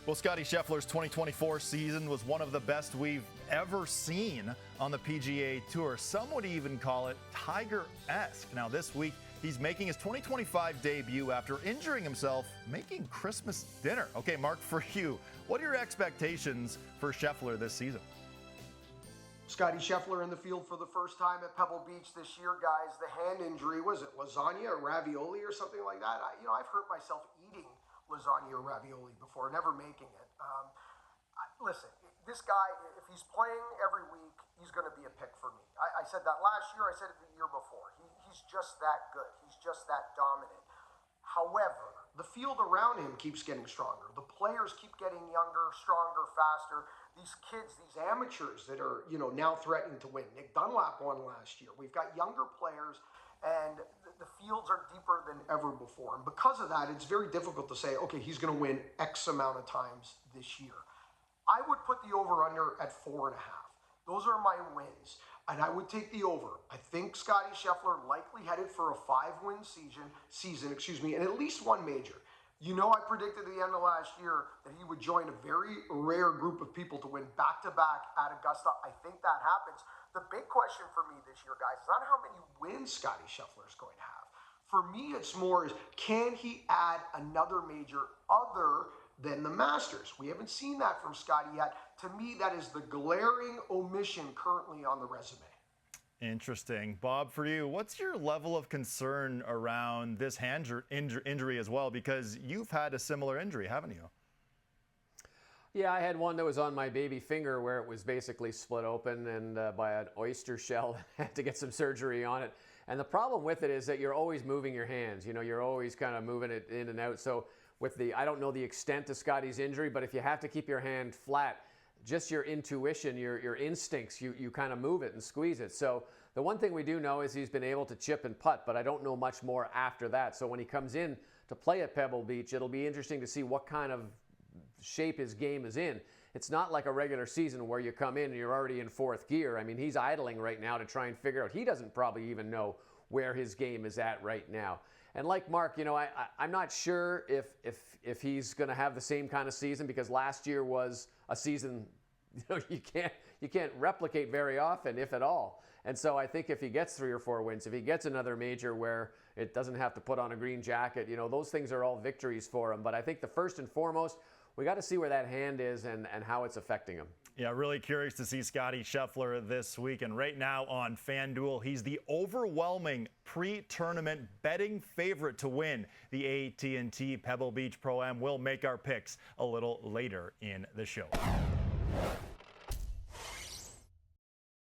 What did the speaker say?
Well, Scottie Scheffler's 2024 season was one of the best we've ever seen on the PGA Tour. Some would even call it Tiger-esque. Now, this week, he's making his 2025 debut after injuring himself making Christmas dinner. Okay, Mark, for you, what are your expectations for Scheffler this season? Scottie Scheffler in the field for the first time at Pebble Beach this year, guys. The hand injury, was it lasagna or ravioli or something like that? I've hurt myself eating lasagna or ravioli before, never making it. Listen, this guy, if he's playing every week, he's going to be a pick for me. I said that last year, I said it the year before. He's just that good. He's just that dominant. However, the field around him keeps getting stronger. The players keep getting younger, stronger, faster. These kids, these amateurs that are, now threatening to win. Nick Dunlap won last year. We've got younger players, and the fields are deeper than ever before. And because of that, it's very difficult to say, okay, he's going to win X amount of times this year. I would put the over-under at 4.5. Those are my wins. And I would take the over. I think Scottie Scheffler likely headed for a 5-win season, and at least one major. I predicted at the end of last year that he would join a very rare group of people to win back-to-back at Augusta. I think that happens. The big question for me this year, guys, is not how many wins Scottie Scheffler is going to have. For me, it's more is, can he add another major other than the Masters? We haven't seen that from Scottie yet. To me, that is the glaring omission currently on the resume. Interesting. Bob, for you, what's your level of concern around this hand injury as well? Because you've had a similar injury, haven't you? Yeah, I had one that was on my baby finger where it was basically split open and by an oyster shell. Had to get some surgery on it. And the problem with it is that you're always moving your hands. You're always kind of moving it in and out. So I don't know the extent of Scottie's injury, but if you have to keep your hand flat, just your intuition, your instincts, you kind of move it and squeeze it. So the one thing we do know is he's been able to chip and putt, but I don't know much more after that. So when he comes in to play at Pebble Beach, it'll be interesting to see what kind of shape his game is in. It's not like a regular season where you come in and you're already in fourth gear. I mean, he's idling right now to try and figure out. He doesn't probably even know where his game is at right now. And like Mark, I'm not sure if he's going to have the same kind of season, because last year was a season you can't replicate very often, if at all. And so I think if he gets 3 or 4 wins, if he gets another major where it doesn't have to put on a green jacket, those things are all victories for him. But I think the first and foremost, we got to see where that hand is and how it's affecting him. Yeah, really curious to see Scottie Scheffler this week. And right now on FanDuel, he's the overwhelming pre-tournament betting favorite to win the AT&T Pebble Beach Pro-Am. We'll make our picks a little later in the show.